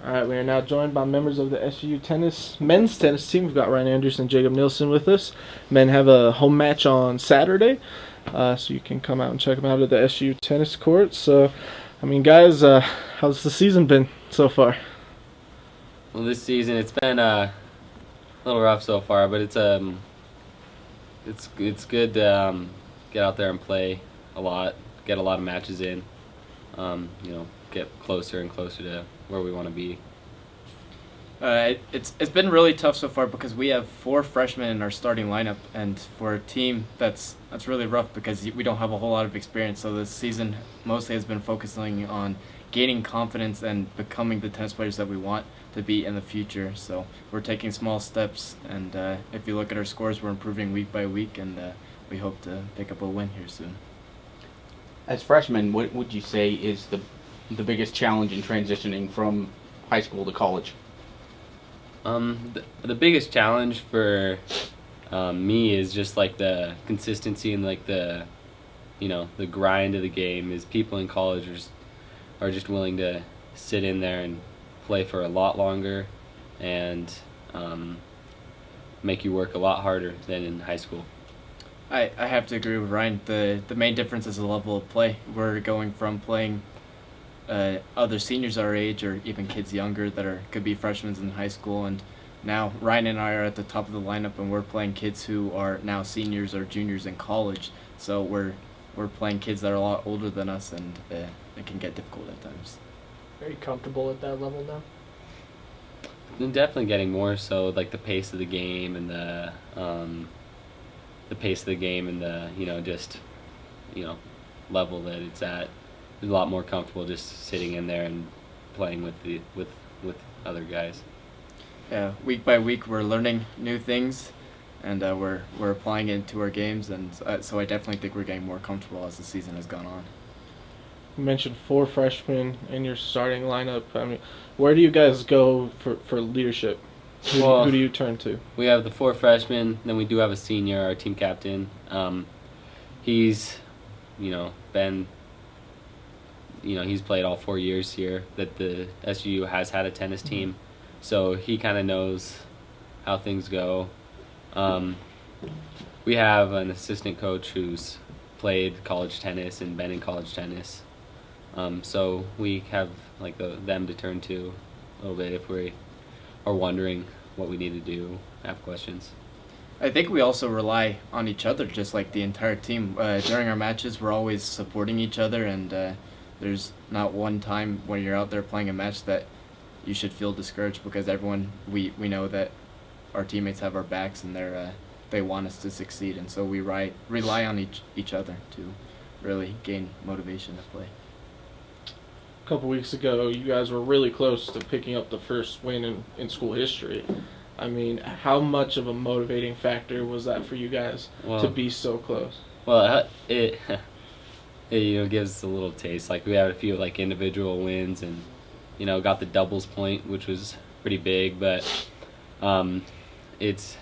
All right, we are now joined by members of the SUU men's tennis team. We've got Ryan Anderson and Jacob Nielsen with us. Men have a home match on Saturday, so you can come out and check them out at the SUU tennis court. So, guys, how's the season been so far? Well, this season it's been a little rough so far, but it's good to get out there and play a lot, get a lot of matches in, get closer and closer to where we want to be. It's been really tough so far because we have 4 freshmen in our starting lineup, and for a team that's really rough because we don't have a whole lot of experience. So this season mostly has been focusing on gaining confidence and becoming the tennis players that we want to be in the future. So we're taking small steps, and if you look at our scores, we're improving week by week, and we hope to pick up a win here soon. As freshmen, what would you say is the biggest challenge in transitioning from high school to college? The biggest challenge for me is just like the consistency and like the grind of the game. Is people in college are just willing to sit in there and play for a lot longer and make you work a lot harder than in high school. I have to agree with Ryan. The main difference is the level of play. We're going from playing other seniors our age, or even kids younger that could be freshmen in high school, and now Ryan and I are at the top of the lineup, and we're playing kids who are now seniors or juniors in college. So we're playing kids that are a lot older than us, and it can get difficult at times. Are you comfortable at that level now? I'm definitely getting more so, like the pace of the game and the level that it's at. A lot more comfortable just sitting in there and playing with other guys. Yeah, week by week we're learning new things, and we're applying it into our games, and so I definitely think we're getting more comfortable as the season has gone on. You mentioned 4 freshmen in your starting lineup. Where do you guys go for leadership? Who do you turn to? We have the 4 freshmen, then we do have a senior, our team captain. He's he's played all 4 years here that the SUU has had a tennis team, so he kind of knows how things go. We have an assistant coach who's played college tennis and been in college tennis, so we have them to turn to a little bit if we are wondering what we need to do, have questions. I think we also rely on each other, just like the entire team. During our matches, we're always supporting each other, and there's not one time when you're out there playing a match that you should feel discouraged, because everyone, we know that our teammates have our backs, and they want us to succeed, and so we rely on each other to really gain motivation to play. A couple weeks ago, you guys were really close to picking up the first win in school history. How much of a motivating factor was that for you guys to be so close? Well, it gives us a little taste. Like, we had a few individual wins, and got the doubles point, which was pretty big. But it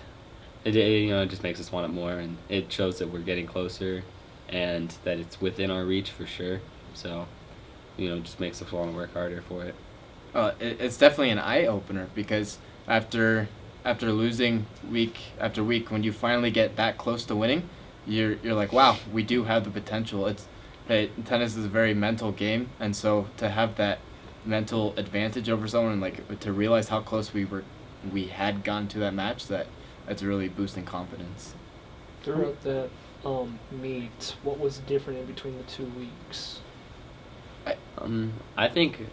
just makes us want it more, and it shows that we're getting closer, and that it's within our reach for sure. So it just makes us want to work harder for it. It's definitely an eye opener, because after losing week after week, when you finally get that close to winning, you're like, wow, we do have the potential. Tennis is a very mental game, and so to have that mental advantage over someone, and to realize how close we had gotten to that match, that's really boosting confidence. Throughout that meet, what was different in between the 2 weeks? I think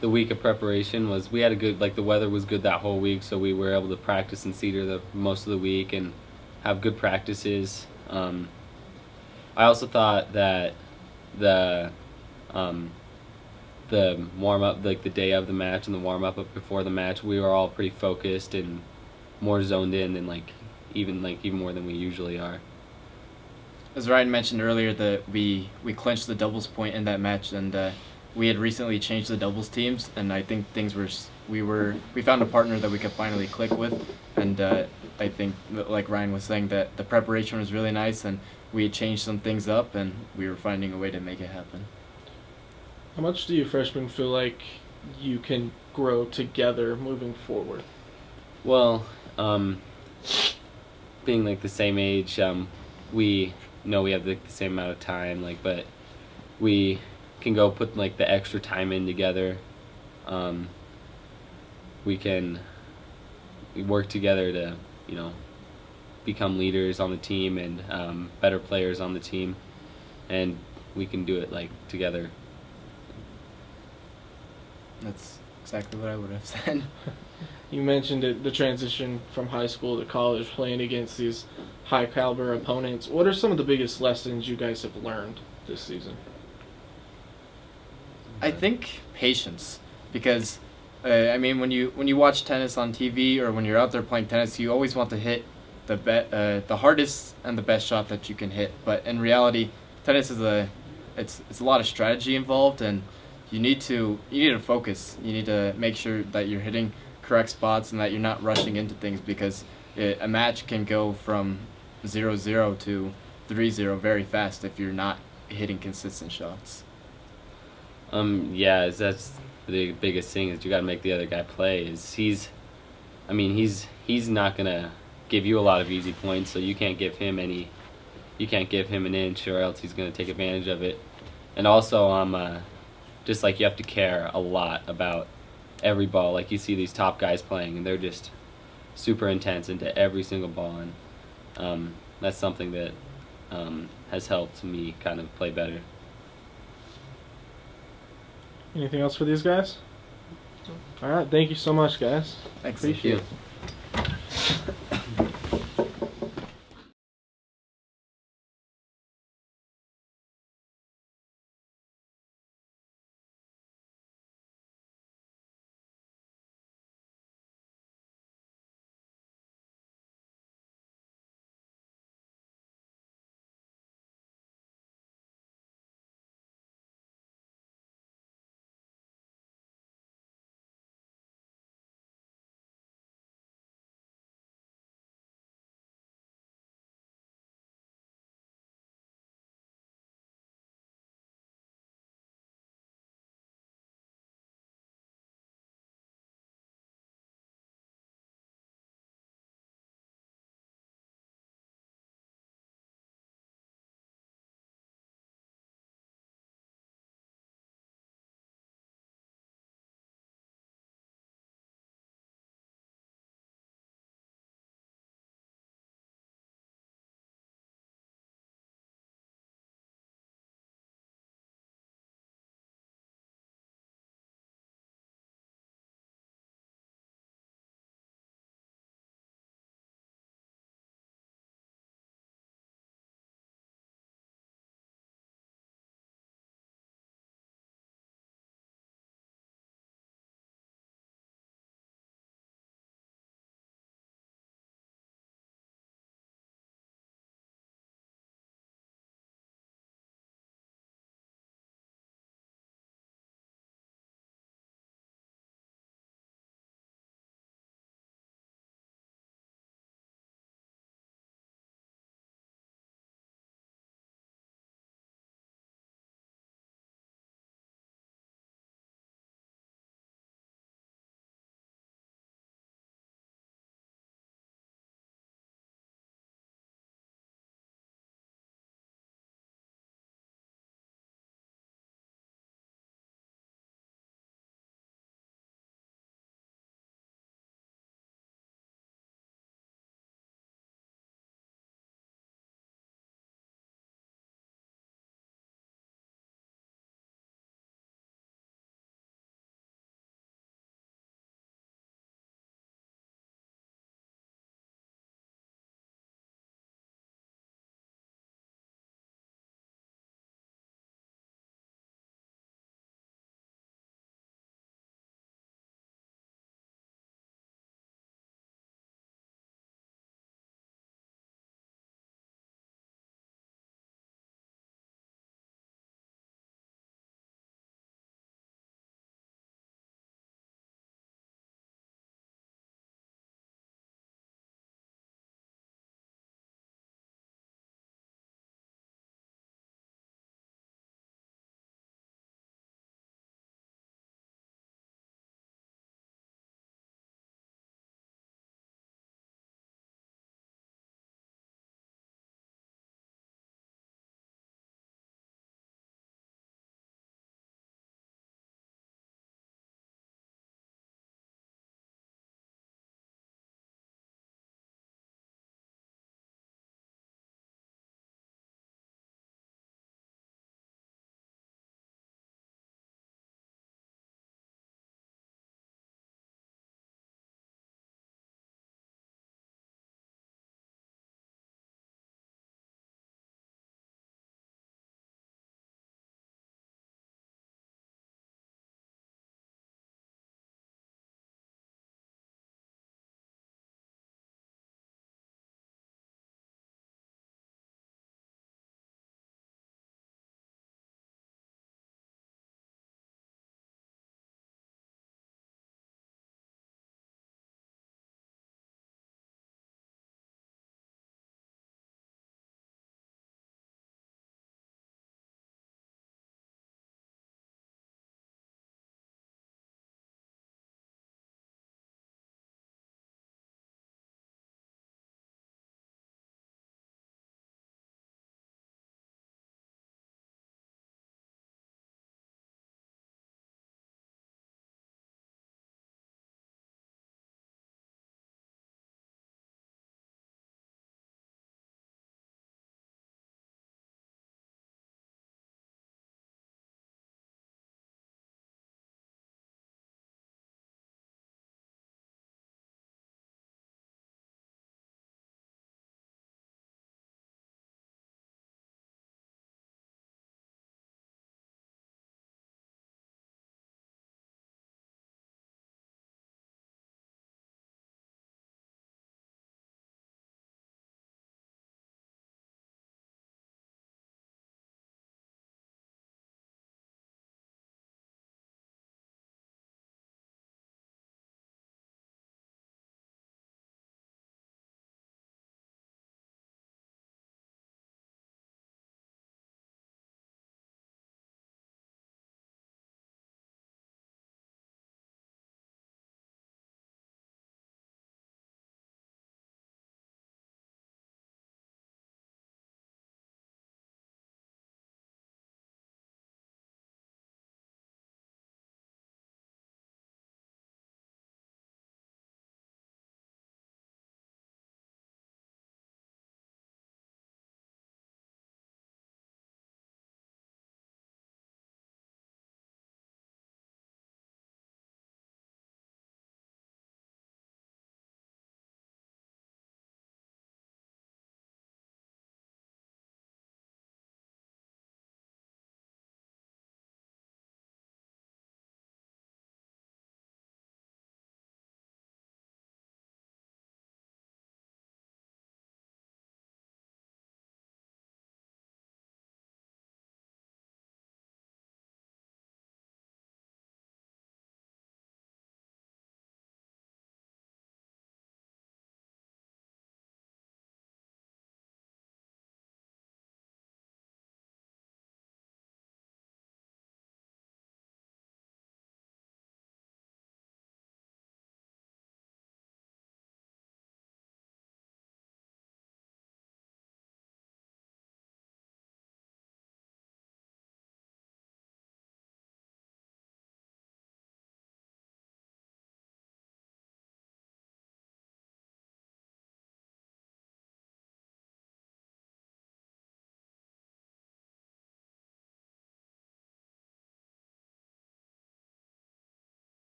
the week of preparation we had a good, the weather was good that whole week, so we were able to practice in Cedar most of the week and have good practices. I also thought that the warm-up, the day of the match and the warm-up before the match, we were all pretty focused and more zoned in than even more than we usually are. As Ryan mentioned earlier, that we clinched the doubles point in that match, and we had recently changed the doubles teams, and I think we found a partner that we could finally click with, and I think, like Ryan was saying, that the preparation was really nice, and we had changed some things up, and we were finding a way to make it happen. How much do you freshmen feel like you can grow together moving forward? Well, being like the same age, we know we have the same amount of time, like, but we can go put like the extra time in together. Um, we can work together to, you know, become leaders on the team and better players on the team, and we can do it like together. That's exactly what I would have said. You mentioned it, the transition from high school to college, playing against these high caliber opponents. What are some of the biggest lessons you guys have learned this season? I think patience, because I mean, when you watch tennis on TV or when you're out there playing tennis, you always want to hit the hardest and the best shot that you can hit. But in reality, tennis is it's a lot of strategy involved, and you need to focus. You need to make sure that you're hitting correct spots and that you're not rushing into things, because a match can go from 0-0 to 3-0 very fast if you're not hitting consistent shots. Yeah, that's the biggest thing is you got to make the other guy play. I mean, he's not gonna give you a lot of easy points, so you can't give him an inch, or else he's gonna take advantage of it. And also, just like you have to care a lot about every ball. Like you see these top guys playing, and they're just super intense into every single ball, and that's something that has helped me kind of play better. Anything else for these guys? All right, thank you so much, guys. Thanks. Appreciate it.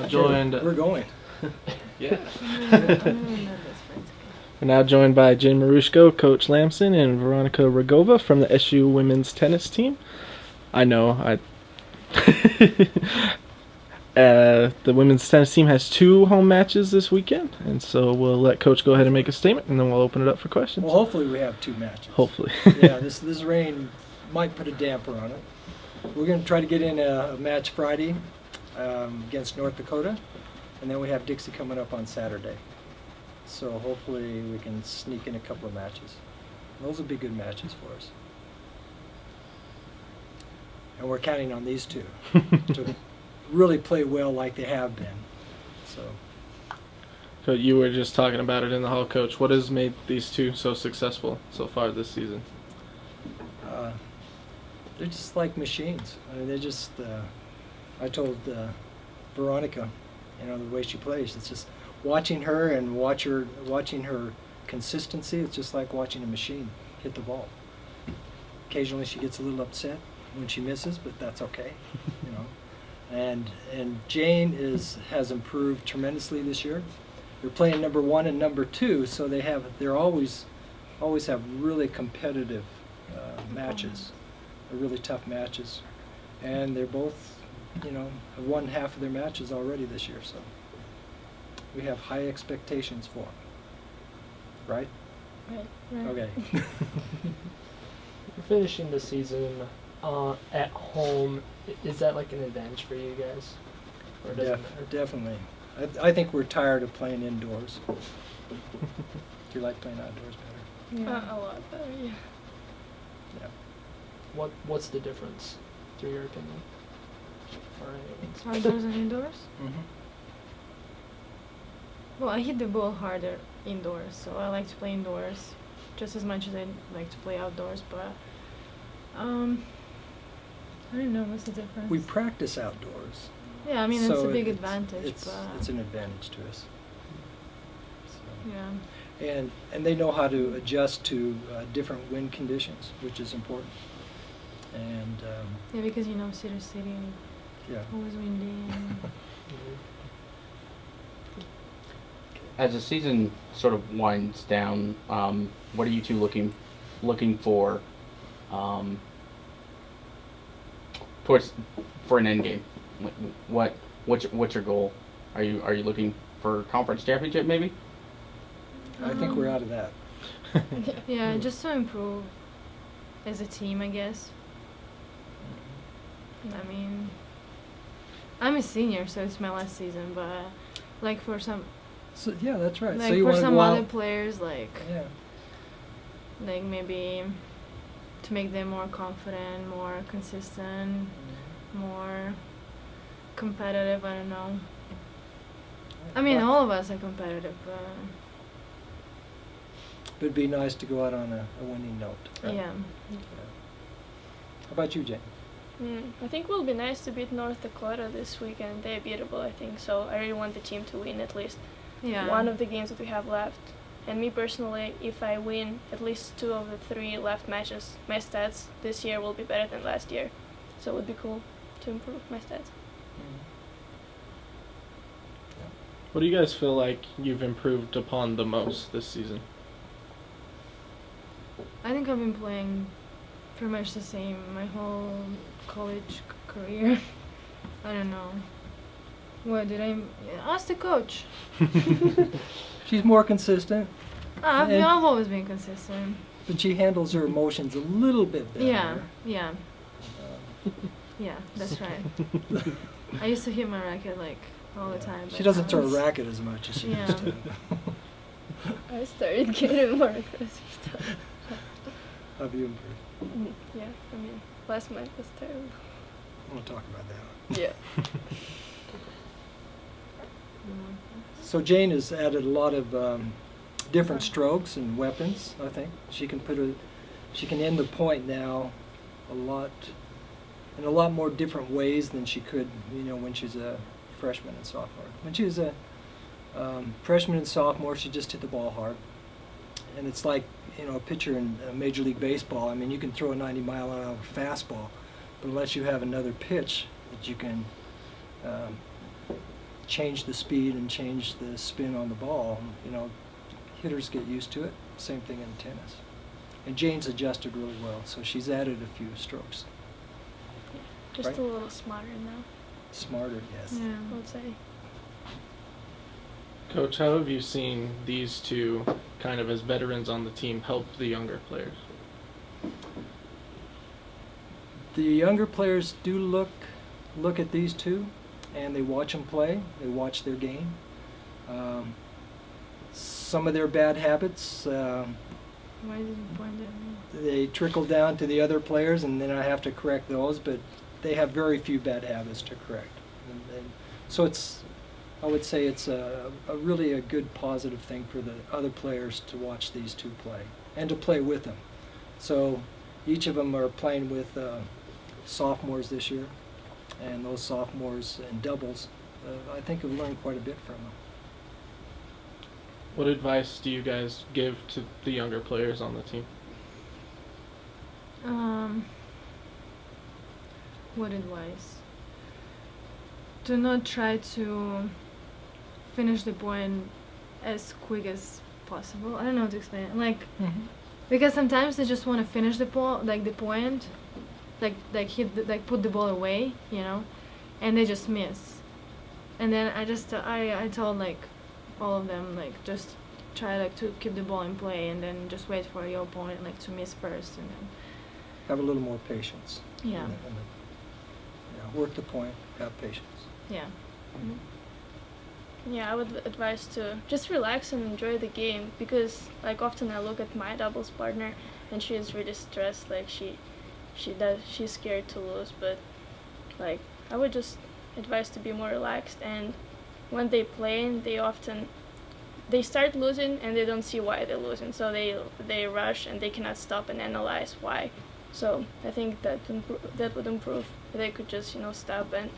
now joined. We're going. Yeah. We're We're now joined by Jane Marushko, Coach Lamson, and Veronica Rogova from the SU women's tennis team. I know, the women's tennis team has 2 home matches this weekend, and so we'll let Coach go ahead and make a statement, and then we'll open it up for questions. Well, hopefully we have 2 matches. Hopefully. Yeah, this rain might put a damper on it. We're going to try to get in a match Friday against North Dakota, and then we have Dixie coming up on Saturday. So hopefully we can sneak in a couple of matches. Those will be good matches for us. And we're counting on these 2 to really play well like they have been. So you were just talking about it in the hall, Coach. What has made these 2 so successful so far this season? They're just like machines. I mean, they're just. I told Veronica, the way she plays, it's just watching her and watching her consistency. It's just like watching a machine hit the ball. Occasionally, she gets a little upset when she misses, but that's okay, And Jane has improved tremendously this year. They're playing number 1 and number 2, so they're always have really competitive matches. They're really tough matches, and they're both, have won half of their matches already this year. So we have high expectations for them. Right? Right. Okay. You're finishing the season at home. Is that like an advantage for you guys? Or does it matter? Definitely. I think we're tired of playing indoors. Do you like playing outdoors better? Yeah. A lot better, yeah. Yeah. What's the difference, through your opinion? Outdoors and indoors? Mm-hmm. Well, I hit the ball harder indoors, so I like to play indoors just as much as I like to play outdoors, but I don't know what's the difference. We practice outdoors. Yeah, I mean, it's so a big it's- advantage, It's but an advantage to us. So. yeah. And they know how to adjust to different wind conditions, which is important. And Yeah, because Cedar City, yeah. always windy. And As the season sort of winds down, what are you 2 looking for for an end game? What's your goal? Are you looking for conference championship maybe? I think we're out of that. yeah, just to improve as a team, I guess. I mean, I'm a senior, so it's my last season, but like for some, So yeah, that's right. like so you for wanna some go other out, players, like yeah. maybe to make them more confident, more consistent, more competitive. I don't know. I mean, all of us are competitive, but It'd be nice to go out on a winning note. Right? yeah. How about you, Jane? I think it will be nice to beat North Dakota this weekend. They're beatable, I think. So I really want the team to win at least Yeah. one of the games that we have left. And me personally, if I win at least 2 of the 3 left matches, my stats this year will be better than last year. So it would be cool to improve my stats. What do you guys feel like you've improved upon the most this season? I think I've been playing pretty much the same my whole college career. I don't know. What did I? Ask the coach. She's more consistent, I've And- always been consistent. but she handles her emotions a little bit better. Yeah, that's right. I used to hit my racket like all the time. She but doesn't now throw a it's- racket as much as she Yeah. used to. I started getting more aggressive stuff. Have you improved? Yeah, I mean, last month was terrible. I want to talk about that. Yeah. So Jane has added a lot of different strokes and weapons. I think she can she can end the point now in a lot more different ways than she could, when she was a freshman and sophomore. When she was a freshman and sophomore, she just hit the ball hard, and it's like a pitcher in Major League Baseball. I mean, you can throw a 90-mile-an-hour fastball, but unless you have another pitch that you can change the speed and change the spin on the ball. You know, hitters get used to it. Same thing in tennis. And Jane's adjusted really well, so she's added a few strokes. Just Right. a little smarter now, Smarter, yes. Yeah. I would say. Coach, how have you seen these two, kind of as veterans on the team, help the younger players? The younger players do look at these two, and they watch them play. They watch their game. Some of their bad habits, Why did you point at me? they trickle down to the other players, and then I have to correct those. But they have very few bad habits to correct, and so I would say it's a really a good positive thing for the other players to watch these two play and to play with them. So each of them are playing with sophomores this year, and those sophomores in doubles, I think have learned quite a bit from them. What advice do you guys give to the younger players on the team? What advice? Do not try to finish the point as quick as possible. I don't know how to explain it. Like, because sometimes they just want to finish the point, like put the ball away, you know, and they just miss. And then I told like all of them, like, just try like to keep the ball in play, and then just wait for your opponent like to miss first, and then Have a little more patience. yeah, And work the point. Have patience. yeah. Yeah, I would advise to just relax and enjoy the game, because like often I look at my doubles partner and she is really stressed, like she's scared to lose, but like I would just advise to be more relaxed, and when they play they start losing and they don't see why they're losing, so they rush and they cannot stop and analyze why. So I think that would improve if they could just stop and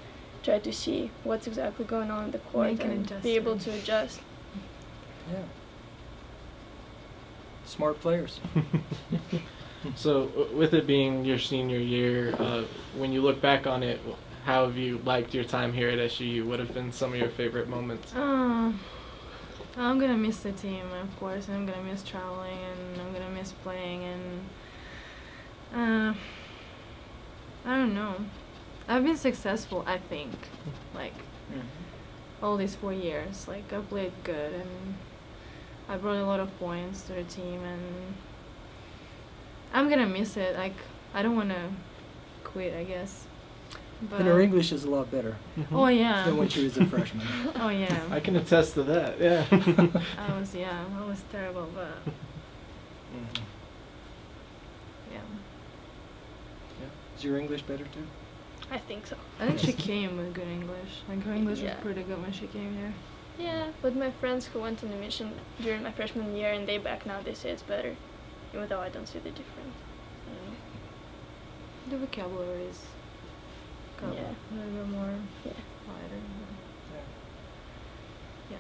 try to see what's exactly going on in the court Make an and be able to adjustment. adjust. Yeah. Smart players. So, with it being your senior year, when you look back on it, how have you liked your time here at SUU? What have been some of your favorite moments? I'm gonna miss the team, of course, and I'm gonna miss traveling, and I'm gonna miss playing, and I don't know. I've been successful, I think, like all these 4 years. Like, I played good, and I brought a lot of points to the team, and I'm gonna miss it. Like, I don't wanna quit, I guess. But And her English is a lot better oh yeah. than when she was a freshman. Oh yeah. I can attest to that, yeah. I was terrible, but Mhm. yeah. Is your English better too? I think so. I think she came with good English. Like, her English Yeah. was pretty good when she came here. Yeah, but my friends who went on a mission during my freshman year and they back now, they say it's better, even though I don't see the difference. I don't know. The vocabulary is got Yeah. a little bit more Yeah. wider. Yeah.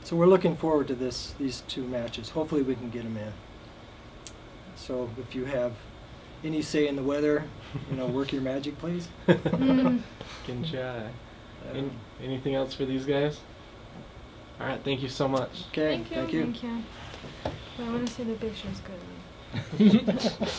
So we're looking forward to these two matches. Hopefully we can get them in. So if you have any say in the weather, work your magic, please. Mm. Can try. Um, Anything else for these guys? All right, thank you so much. Okay, Thank you. Thank you. I want to see the pictures good.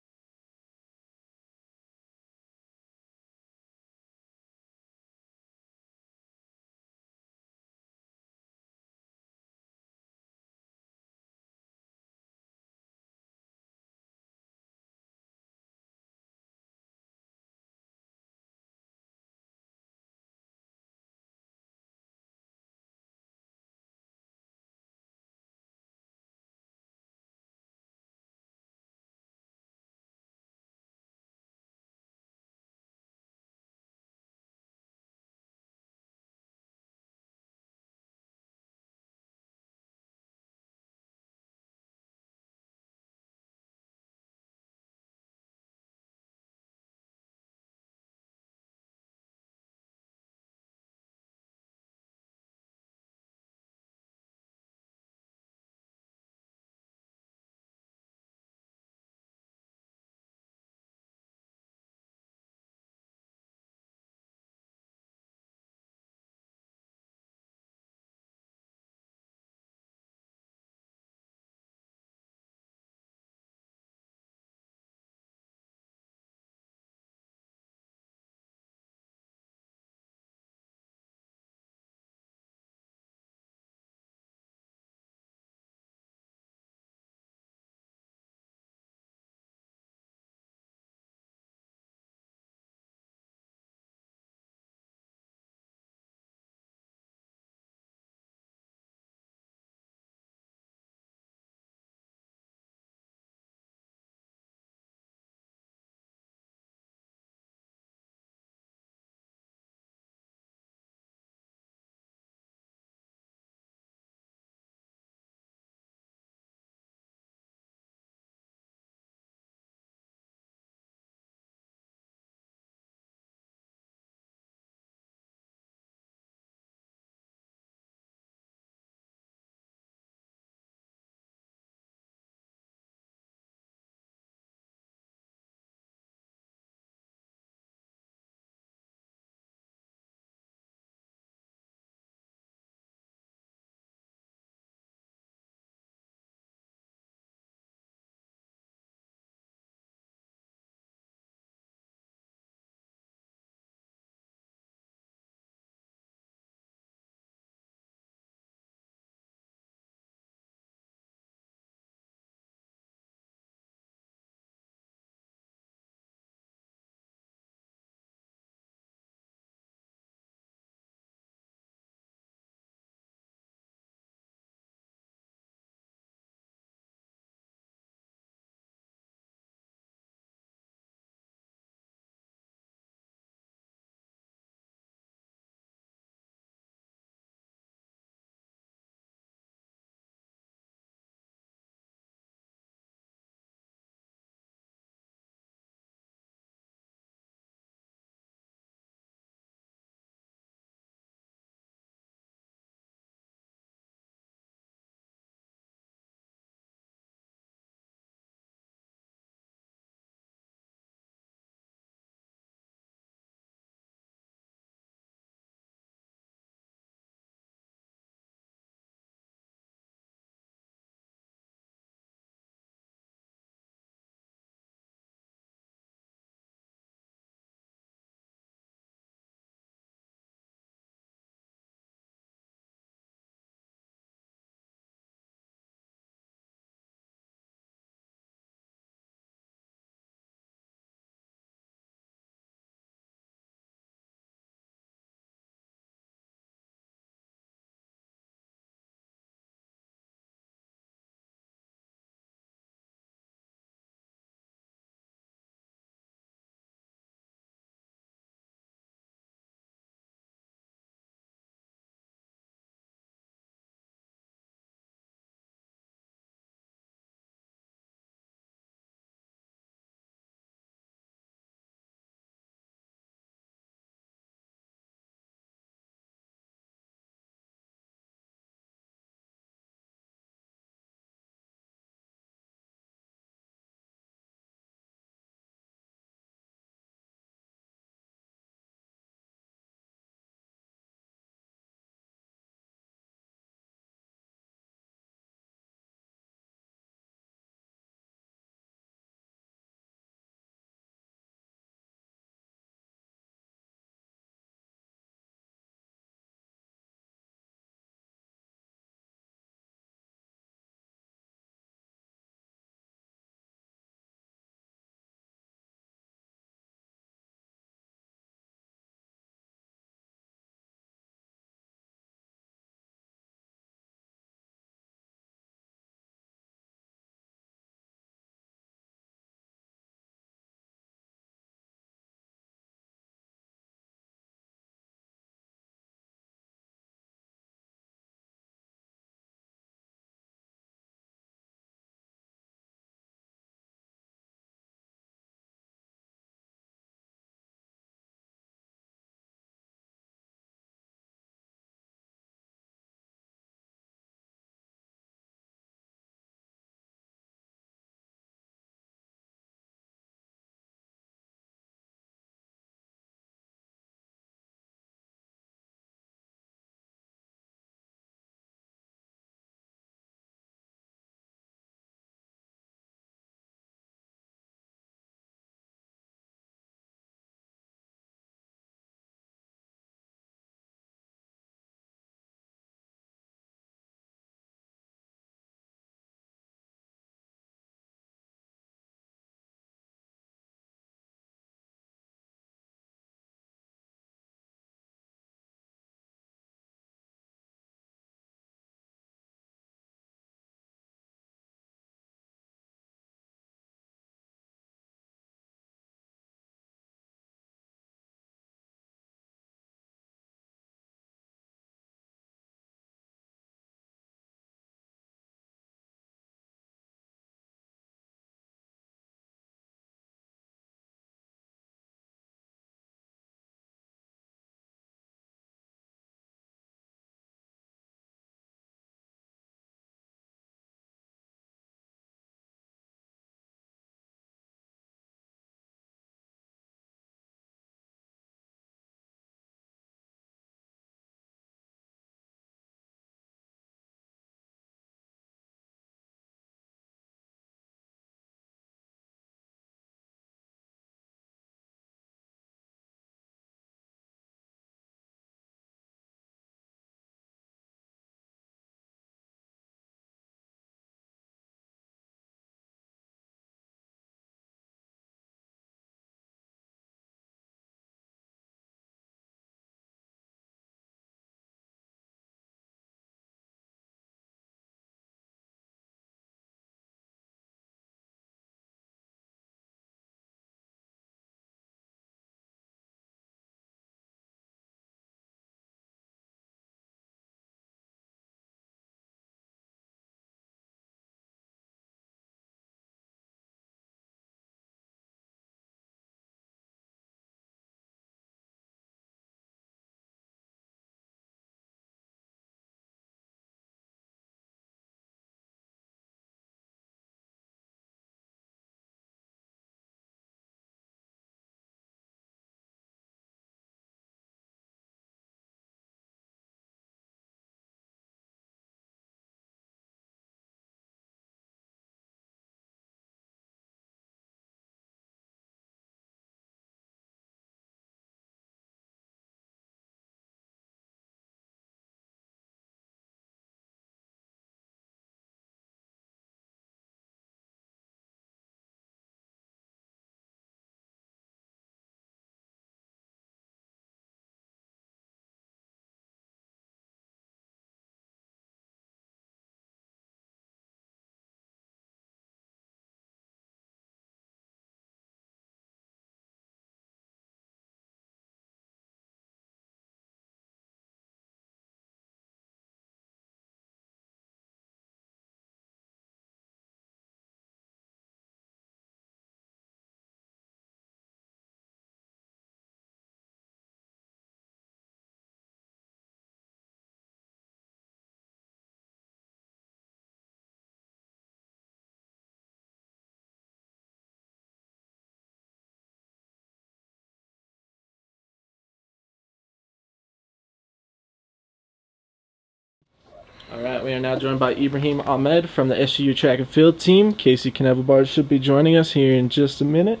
All right, we are now joined by Ibrahim Ahmed from the SUU track and field team. Casey Knevelbard should be joining us here in just a minute.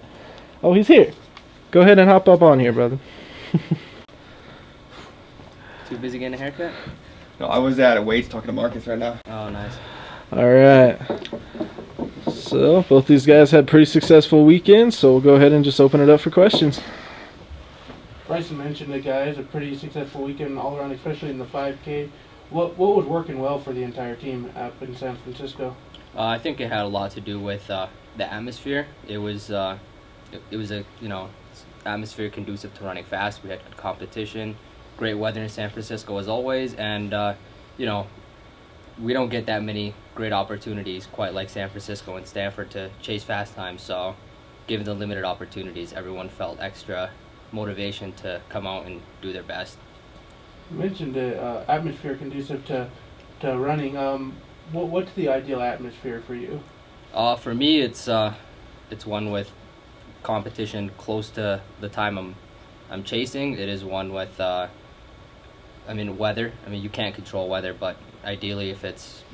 Oh, he's here. Go ahead and hop up on here, brother. Too busy getting a haircut? No, I was at weights talking to Marcus right now. Oh, nice. All right. So, both these guys had pretty successful weekends, so we'll go ahead and just open it up for questions. Bryson mentioned it, guys, a pretty successful weekend all around, especially in the 5K. What was working well for the entire team up in San Francisco? I think it had a lot to do with the atmosphere. It was a atmosphere conducive to running fast. We had good competition, great weather in San Francisco as always, and we don't get that many great opportunities quite like San Francisco and Stanford to chase fast times. So, given the limited opportunities, everyone felt extra motivation to come out and do their best. You mentioned the atmosphere conducive to running. What's the ideal atmosphere for you? For me, it's one with competition close to the time I'm chasing. It is one with weather. You can't control weather, but ideally, if it's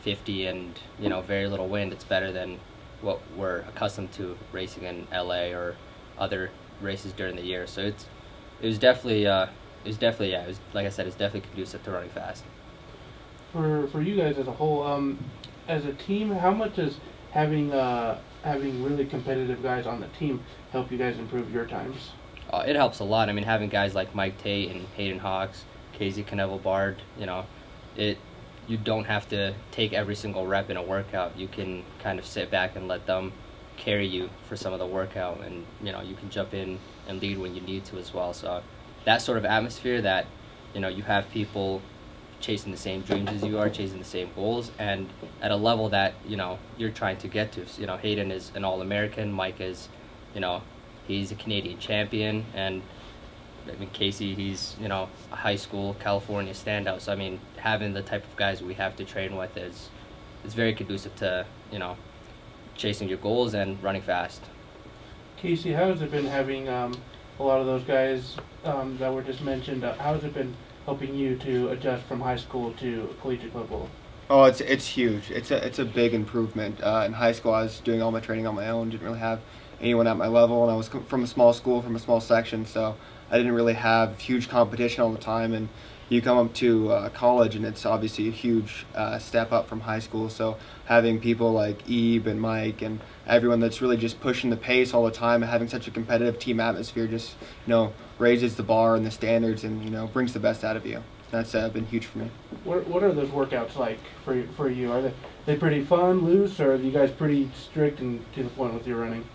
50 and very little wind, it's better than what we're accustomed to racing in LA or other races during the year. So it was definitely like I said, it's definitely conducive to running fast. For you guys as a whole, as a team, how much does having really competitive guys on the team help you guys improve your times? It helps a lot. Having guys like Mike Tate and Hayden Hawks, Casey Knevelbard, you don't have to take every single rep in a workout. You can kind of sit back and let them carry you for some of the workout, and you can jump in and lead when you need to as well. So that sort of atmosphere that you have people chasing the same dreams as you are, chasing the same goals, and at a level that you're trying to get to. So, Hayden is an All-American. Mike is, he's a Canadian champion, and Casey, he's a high school California standout. So having the type of guys we have to train with is very conducive to chasing your goals and running fast. Casey, how has it been having a lot of those guys that were just mentioned? How has it been helping you to adjust from high school to collegiate football? Oh, it's huge. It's a big improvement. In high school, I was doing all my training on my own. Didn't really have anyone at my level, and I was from a small school, from a small section, so I didn't really have huge competition all the time. And you come up to college, and it's obviously a huge step up from high school. So having people like Ebe and Mike and everyone that's really just pushing the pace all the time and having such a competitive team atmosphere just raises the bar and the standards and brings the best out of you. That's been huge for me. What are those workouts like for you? Are they pretty fun, loose, or are you guys pretty strict and to the point with your running?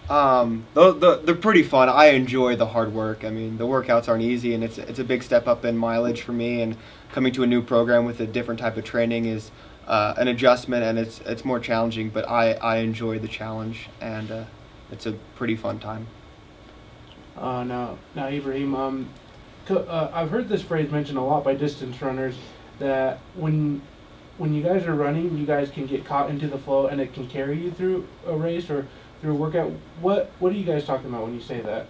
They're pretty fun. I enjoy the hard work. The workouts aren't easy, and it's a big step up in mileage for me. And coming to a new program with a different type of training is an adjustment, and it's more challenging. But I enjoy the challenge, and it's a pretty fun time. Now Ibrahim, I've heard this phrase mentioned a lot by distance runners, that when you guys are running, you guys can get caught into the flow and it can carry you through a race or through a workout. What are you guys talking about when you say that?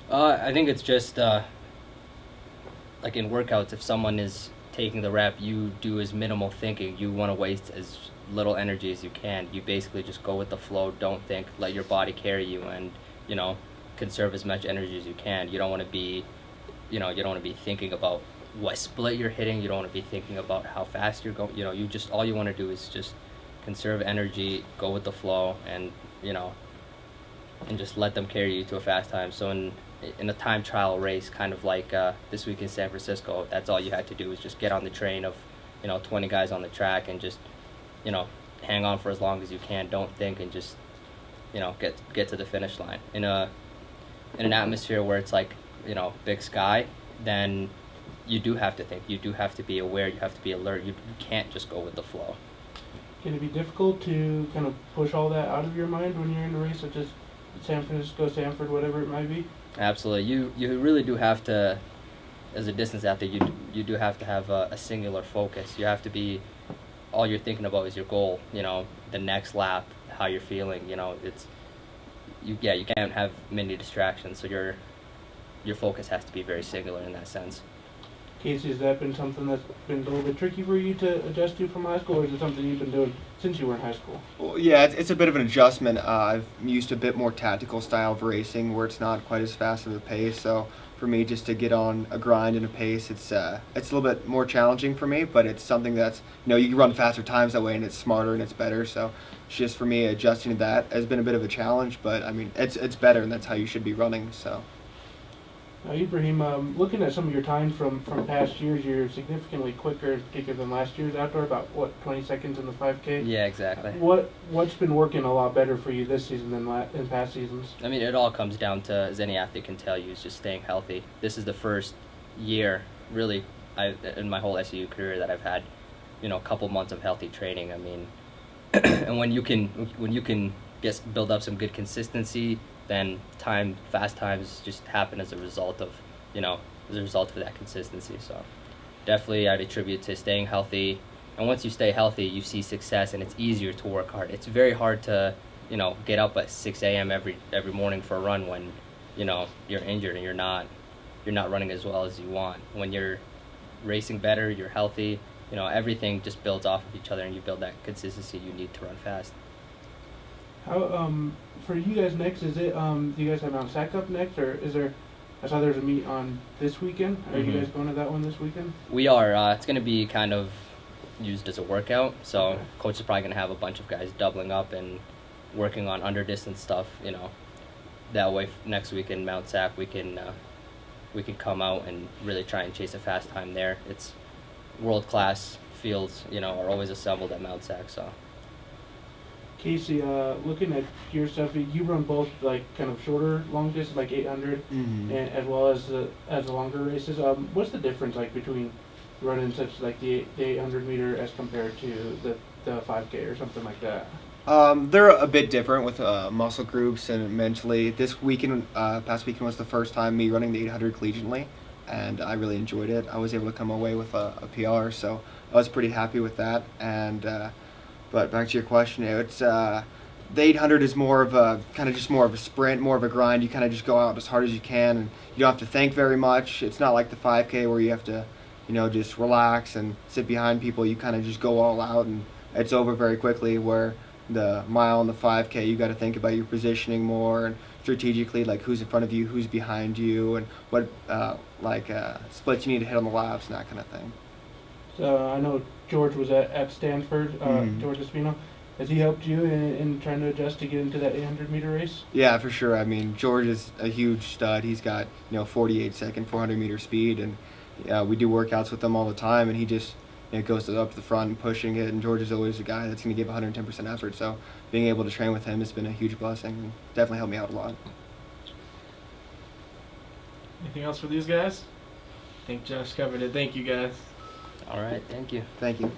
I think it's just like in workouts, if someone is taking the rep, you do as minimal thinking. You want to waste as little energy as you can. You basically just go with the flow. Don't think. Let your body carry you, and conserve as much energy as you can. You don't want to be thinking about what split you're hitting. You don't want to be thinking about how fast you're going. All you want to do is just conserve energy, go with the flow, and and just let them carry you to a fast time. So in a time trial race, kind of like this week in San Francisco, that's all you had to do is just get on the train of 20 guys on the track and just hang on for as long as you can. Don't think, and just get to the finish line. In an atmosphere where it's like big sky, then you do have to think. You do have to be aware. You have to be alert. You can't just go with the flow. Can it be difficult to kind of push all that out of your mind when you're in a race such as San Francisco, Stanford, whatever it might be? Absolutely. You really do have to, as a distance athlete, you do have to have a singular focus. You have to be, all you're thinking about is your goal, the next lap, how you're feeling, you can't have many distractions, so your focus has to be very singular in that sense. Casey, has that been something that's been a little bit tricky for you to adjust to from high school, or is it something you've been doing since you were in high school? Well, yeah, it's a bit of an adjustment. I've used a bit more tactical style of racing where it's not quite as fast of a pace. So for me, just to get on a grind and a pace, it's a little bit more challenging for me. But it's something that's, you can run faster times that way, and it's smarter and it's better. So it's just for me, adjusting to that has been a bit of a challenge. But I mean, it's better, and that's how you should be running. So. Now, Ibrahim, looking at some of your times from past years, you're significantly quicker than last year's outdoor, about, 20 seconds in the 5K? Yeah, exactly. What's been working a lot better for you this season than in past seasons? I mean, it all comes down to, as any athlete can tell you, is just staying healthy. This is the first year, really, in my whole SUU career that I've had, a couple months of healthy training. I mean, and when you can build up some good consistency, then fast times just happen as a result of that consistency. So definitely I'd attribute to staying healthy. And once you stay healthy, you see success, and it's easier to work hard. It's very hard to, get up at 6 a.m. every morning for a run when, you're injured and you're not running as well as you want. When you're racing better, you're healthy, everything just builds off of each other, and you build that consistency you need to run fast. How for you guys next, is it do you guys have Mount Sac up next, or is there? I saw there's a meet on this weekend. Are you guys going to that one this weekend? We are. It's going to be kind of used as a workout, so coach is probably going to have a bunch of guys doubling up and working on under distance stuff. That way next week in Mount Sac we can come out and really try and chase a fast time there. It's world class fields, are always assembled at Mount Sac, so. Casey, looking at your stuff, you run both like kind of shorter, long distance, like 800, and as well as the longer races. What's the difference like between running such like the 800 meter as compared to the 5K or something like that? They're a bit different with muscle groups and mentally. This weekend, past weekend was the first time me running the 800 collegiately, and I really enjoyed it. I was able to come away with a PR, so I was pretty happy with that. And but back to your question, it's the 800 is more of a sprint, more of a grind. You kind of just go out as hard as you can, and you don't have to think very much. It's not like the 5K where you have to, just relax and sit behind people. You kind of just go all out, and it's over very quickly. Where the mile and the 5K, you got to think about your positioning more and strategically, like who's in front of you, who's behind you, and what splits you need to hit on the laps and that kind of thing. So I know George was at Stanford, George Espino. Has he helped you in trying to adjust to get into that 800 meter race? Yeah, for sure. I mean, George is a huge stud. He's got 48-second 400 meter speed, and we do workouts with him all the time. And he just goes up to the front and pushing it. And George is always a guy that's going to give 110% effort. So being able to train with him has been a huge blessing and definitely helped me out a lot. Anything else for these guys? I think Josh covered it. Thank you, guys. All right, thank you. Thank you.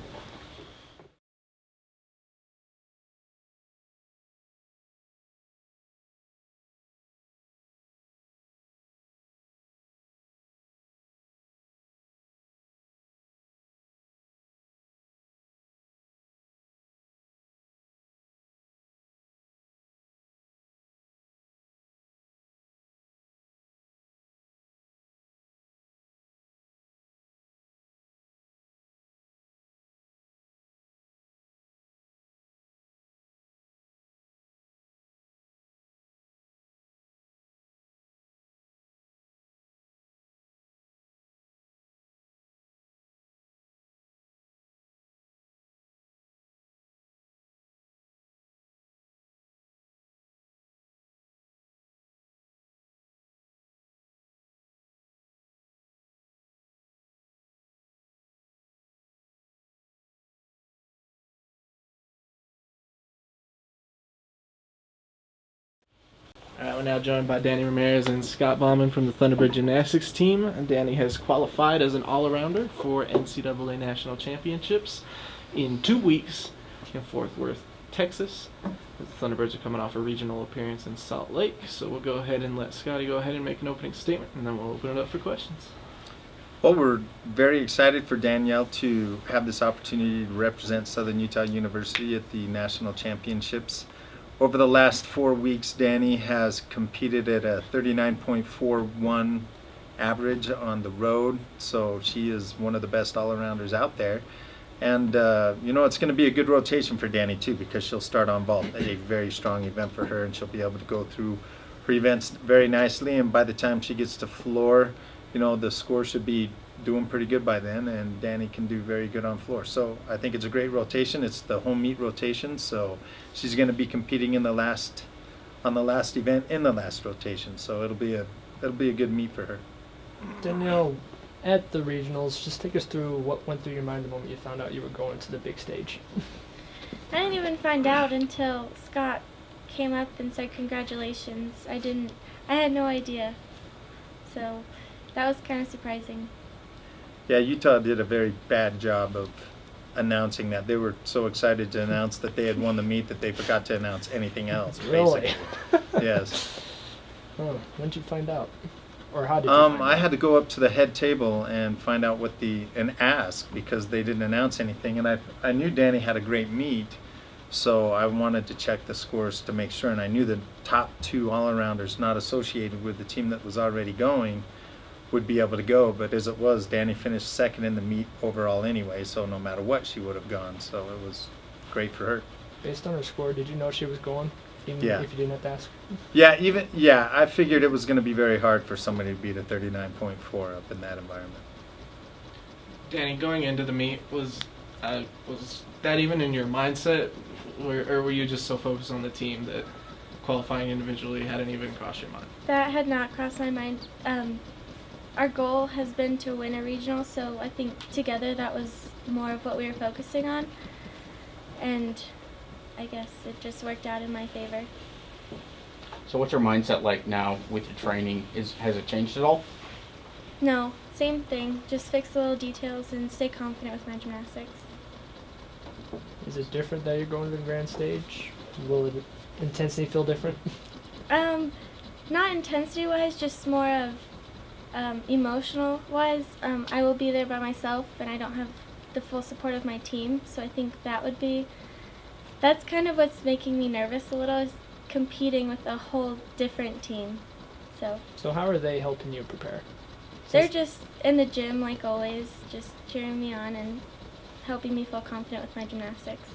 All right, we're now joined by Danny Ramirez and Scott Bauman from the Thunderbird Gymnastics team. And Danny has qualified as an all-arounder for NCAA National Championships in 2 weeks in Fort Worth, Texas. The Thunderbirds are coming off a regional appearance in Salt Lake. So we'll go ahead and let Scotty go ahead and make an opening statement, and then we'll open it up for questions. Well, we're very excited for Danielle to have this opportunity to represent Southern Utah University at the National Championships. Over the last 4 weeks, Danny has competed at a 39.41 average on the road, so she is one of the best all-arounders out there. And it's going to be a good rotation for Danny too, because she'll start on vault, a very strong event for her, and she'll be able to go through her events very nicely. And by the time she gets to floor, the score should be doing pretty good by then, and Danny can do very good on floor. So I think it's a great rotation. It's the home meet rotation, so she's going to be competing on the last event in the last rotation. So it'll be a good meet for her. Danielle, at the regionals, just take us through what went through your mind the moment you found out you were going to the big stage. I didn't even find out until Scott came up and said congratulations. I had no idea. So that was kind of surprising. Yeah, Utah did a very bad job of announcing that. They were so excited to announce that they had won the meet that they forgot to announce anything else. Really? Yes. Oh, when did you find out? Or how did you find out? I had to go up to the head table and find out and ask, because they didn't announce anything. And I knew Danny had a great meet, so I wanted to check the scores to make sure. And I knew the top 2 all-arounders not associated with the team that was already going would be able to go. But as it was, Danny finished second in the meet overall anyway, so no matter what, she would have gone. So it was great for her. Based on her score, did you know she was going? Even if you didn't have to ask? Yeah, I figured it was going to be very hard for somebody to beat a 39.4 up in that environment. Danny, going into the meet, was that even in your mindset, or were you just so focused on the team that qualifying individually hadn't even crossed your mind? That had not crossed my mind. Our goal has been to win a regional, so I think together that was more of what we were focusing on. And I guess it just worked out in my favor. So what's your mindset like now with your training? Has it changed at all? No, same thing. Just fix the little details and stay confident with my gymnastics. Is it different that you're going to the grand stage? Will the intensity feel different? Not intensity-wise, just more of emotional-wise. I will be there by myself, and I don't have the full support of my team, so I think that's kind of what's making me nervous a little, is competing with a whole different team. So how are they helping you prepare? They're just in the gym, like always, just cheering me on and helping me feel confident with my gymnastics.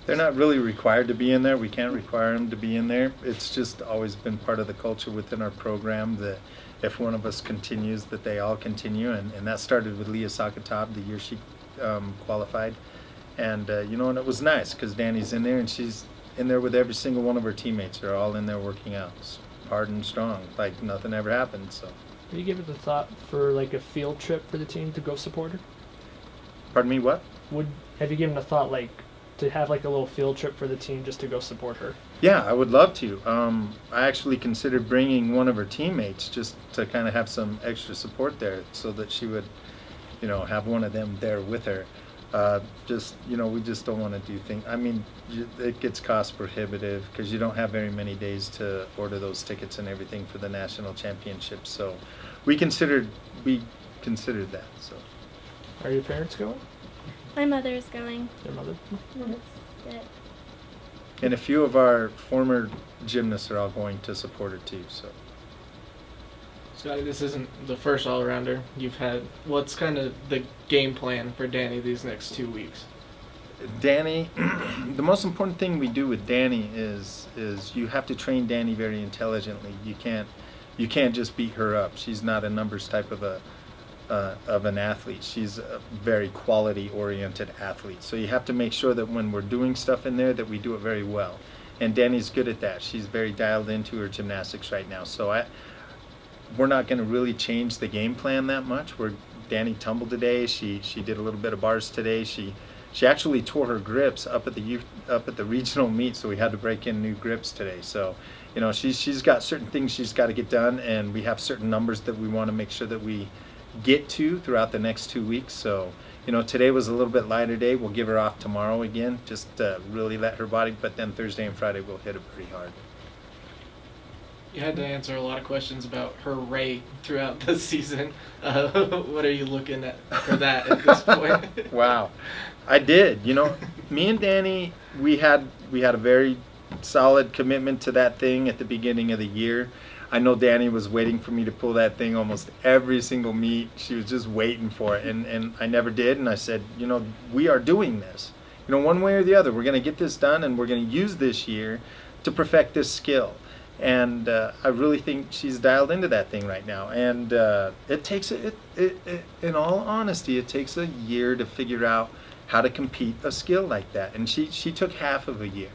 They're not really required to be in there. We can't require them to be in there. It's just always been part of the culture within our program that if one of us continues, that they all continue. And that started with Leah Sakatab the year she qualified. And, and it was nice because Danny's in there and she's in there with every single one of her teammates. They're all in there working out hard and strong, like nothing ever happened. So. Have you given the thought for like a field trip for the team to go support her? Pardon me, what? Have you given a thought like to have like a little field trip for the team just to go support her? Yeah, I would love to. I actually considered bringing one of her teammates just to kind of have some extra support there so that she would, have one of them there with her. We just don't want to do things. I mean, it gets cost prohibitive because you don't have very many days to order those tickets and everything for the national championships. So we considered that. So. Are your parents going? My mother is going. Your mother? That's it. And a few of our former gymnasts are all going to support her too. So. Scotty, this isn't the first all-arounder you've had. What's kind of the game plan for Danny these next 2 weeks? Danny, the most important thing we do with Danny is you have to train Danny very intelligently. You can't just beat her up. She's not a numbers type of an athlete. She's a very quality-oriented athlete. So you have to make sure that when we're doing stuff in there that we do it very well. And Danny's good at that. She's very dialed into her gymnastics right now. So we're not going to really change the game plan that much. Danny tumbled today. She did a little bit of bars today. She actually tore her grips up at the regional meet, so we had to break in new grips today. So, she's got certain things she's got to get done, and we have certain numbers that we want to make sure that we get to throughout the next 2 weeks. So, today was a little bit lighter day. We'll give her off tomorrow again, just to really let her body. But then Thursday and Friday we'll hit it pretty hard. You had to answer a lot of questions about her rate throughout the season. What are you looking at for that at this point? Wow. I did. Me and Danny, we had a very solid commitment to that thing at the beginning of the year. I know Danny was waiting for me to pull that thing almost every single meet. She was just waiting for it, and I never did. And I said, you know, we are doing this. You know, one way or the other, we're going to get this done, and we're going to use this year to perfect this skill. And I really think she's dialed into that thing right now. And it takes, in all honesty, it takes a year to figure out how to compete a skill like that. And she took half of a year.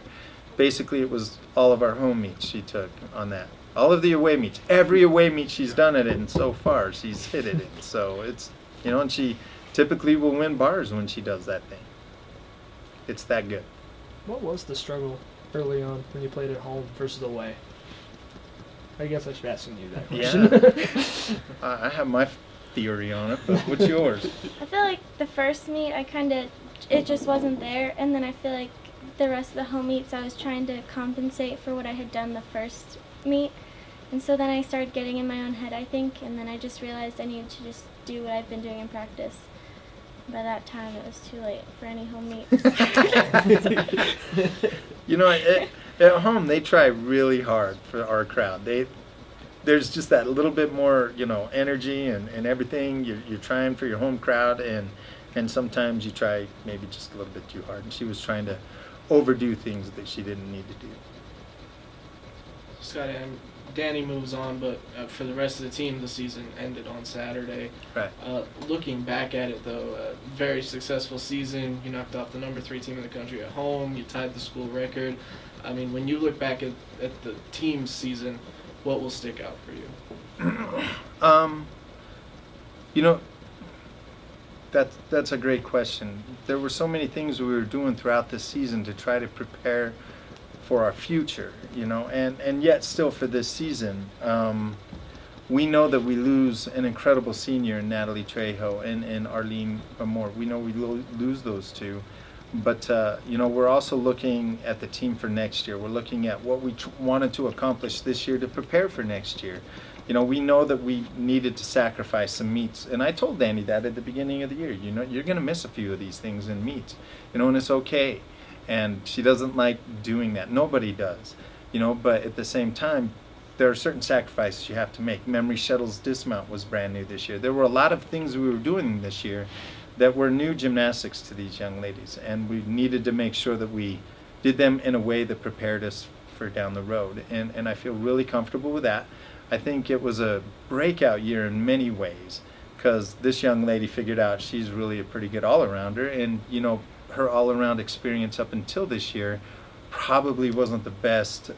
Basically, it was all of our home meets she took on that. All of the away meets. Every away meet she's done it in so far, she's hit it in. So it's, you know, and she typically will win bars when she does that thing. It's that good. What was the struggle early on when you played at home versus away? I guess I should be asking you that question. Yeah. I have my theory on it, but what's yours? I feel like the first meet, it just wasn't there, and then I feel like the rest of the home meets, I was trying to compensate for what I had done the first meet, and so then I started getting in my own head, I think, and then I just realized I needed to just do what I've been doing in practice. By that time, it was too late for any home meets. You know, at home, they try really hard for our crowd. There's just that little bit more, you know, energy and everything. You're trying for your home crowd, and sometimes you try maybe just a little bit too hard. And she was trying to overdo things that she didn't need to do. Scott, Danny moves on, but for the rest of the team, the season ended on Saturday. Right. Looking back at it, though, very successful season. You knocked off the number 3 team in the country at home. You tied the school record. I mean, when you look back at the team's season, what will stick out for you? You know, that's a great question. There were so many things we were doing throughout this season to try to prepare for our future, you know, and yet still for this season. We know that we lose an incredible senior in Natalie Trejo and Arlene Moore. We know we lose those two. But, you know, we're also looking at the team for next year. We're looking at what we wanted to accomplish this year to prepare for next year. You know, we know that we needed to sacrifice some meets. And I told Danny that at the beginning of the year. You know, you're going to miss a few of these things in meets. You know, and it's okay. And she doesn't like doing that. Nobody does. You know, but at the same time, there are certain sacrifices you have to make. Memory Shuttle's dismount was brand new this year. There were a lot of things we were doing this year that were new gymnastics to these young ladies, and we needed to make sure that we did them in a way that prepared us for down the road. And I feel really comfortable with that. I think it was a breakout year in many ways, because this young lady figured out she's really a pretty good all-arounder, and you know, her all-around experience up until this year probably wasn't the best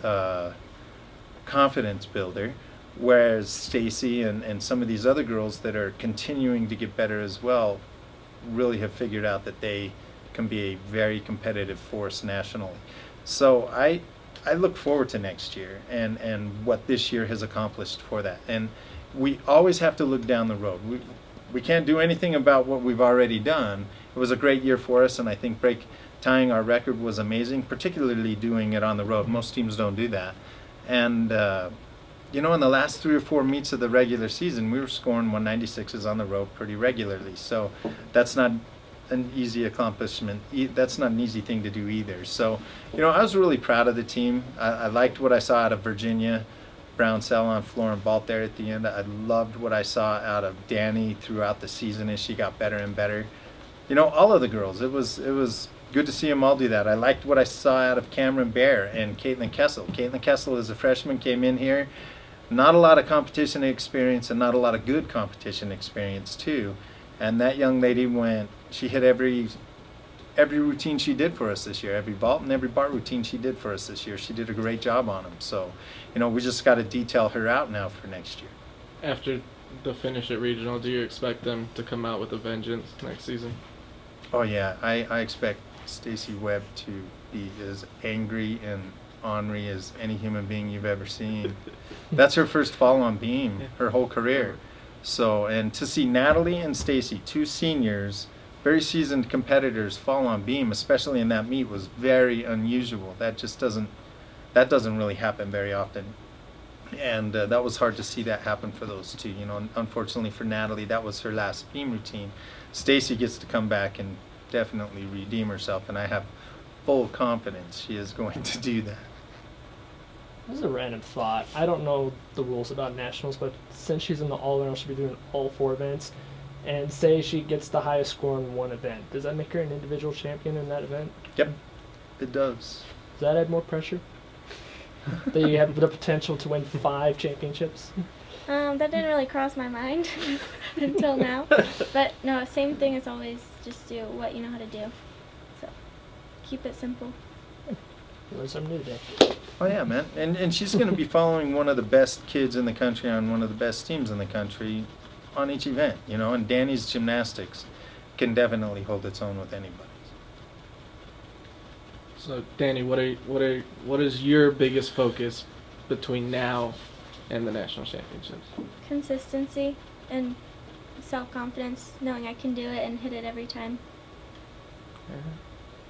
confidence builder, whereas Stacy and some of these other girls that are continuing to get better as well really have figured out that they can be a very competitive force nationally. So I look forward to next year and what this year has accomplished for that. And we always have to look down the road. We can't do anything about what we've already done. It was a great year for us, and I think tying our record was amazing, particularly doing it on the road. Most teams don't do that. And you know, in the last 3 or 4 meets of the regular season, we were scoring 196s on the road pretty regularly. So that's not an easy accomplishment. That's not an easy thing to do either. So, you know, I was really proud of the team. I liked what I saw out of Virginia Brownsell on floor and vault there at the end. I loved what I saw out of Danny throughout the season as she got better and better. You know, all of the girls. It was good to see them all do that. I liked what I saw out of Cameron Bear and Caitlin Kessel. Caitlin Kessel, as a freshman, came in here. Not a lot of competition experience and not a lot of good competition experience too. And that young lady she hit every routine she did for us this year, every vault and every bar routine she did for us this year. She did a great job on them. So, you know, we just got to detail her out now for next year. After the finish at regional, do you expect them to come out with a vengeance next season? Oh yeah, I expect Stacy Webb to be as angry and ornery as any human being you've ever seen. That's her first fall on beam, her whole career. So, and to see Natalie and Stacy, 2 seniors, very seasoned competitors, fall on beam, especially in that meet, was very unusual. That doesn't really happen very often. And that was hard to see that happen for those 2. You know, unfortunately for Natalie, that was her last beam routine. Stacy gets to come back and definitely redeem herself, and I have full confidence she is going to do that. This is a random thought. I don't know the rules about nationals, but since she's in the all-around, she'll be doing all 4 events. And say she gets the highest score in one event. Does that make her an individual champion in that event? Yep, it does. Does that add more pressure? That you have the potential to win 5 championships? That didn't really cross my mind until now. But no, same thing as always. Just do what you know how to do. So keep it simple. Learn something new today. Oh yeah, man. And she's going to be following one of the best kids in the country on one of the best teams in the country on each event, you know. And Danny's gymnastics can definitely hold its own with anybody. So, Danny, what is your biggest focus between now and the national championships? Consistency and self-confidence, knowing I can do it and hit it every time.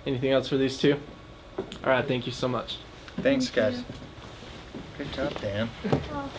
Anything else for these two? All right, thank you so much. Thanks, Thank guys. you. Good job, Dan. Oh.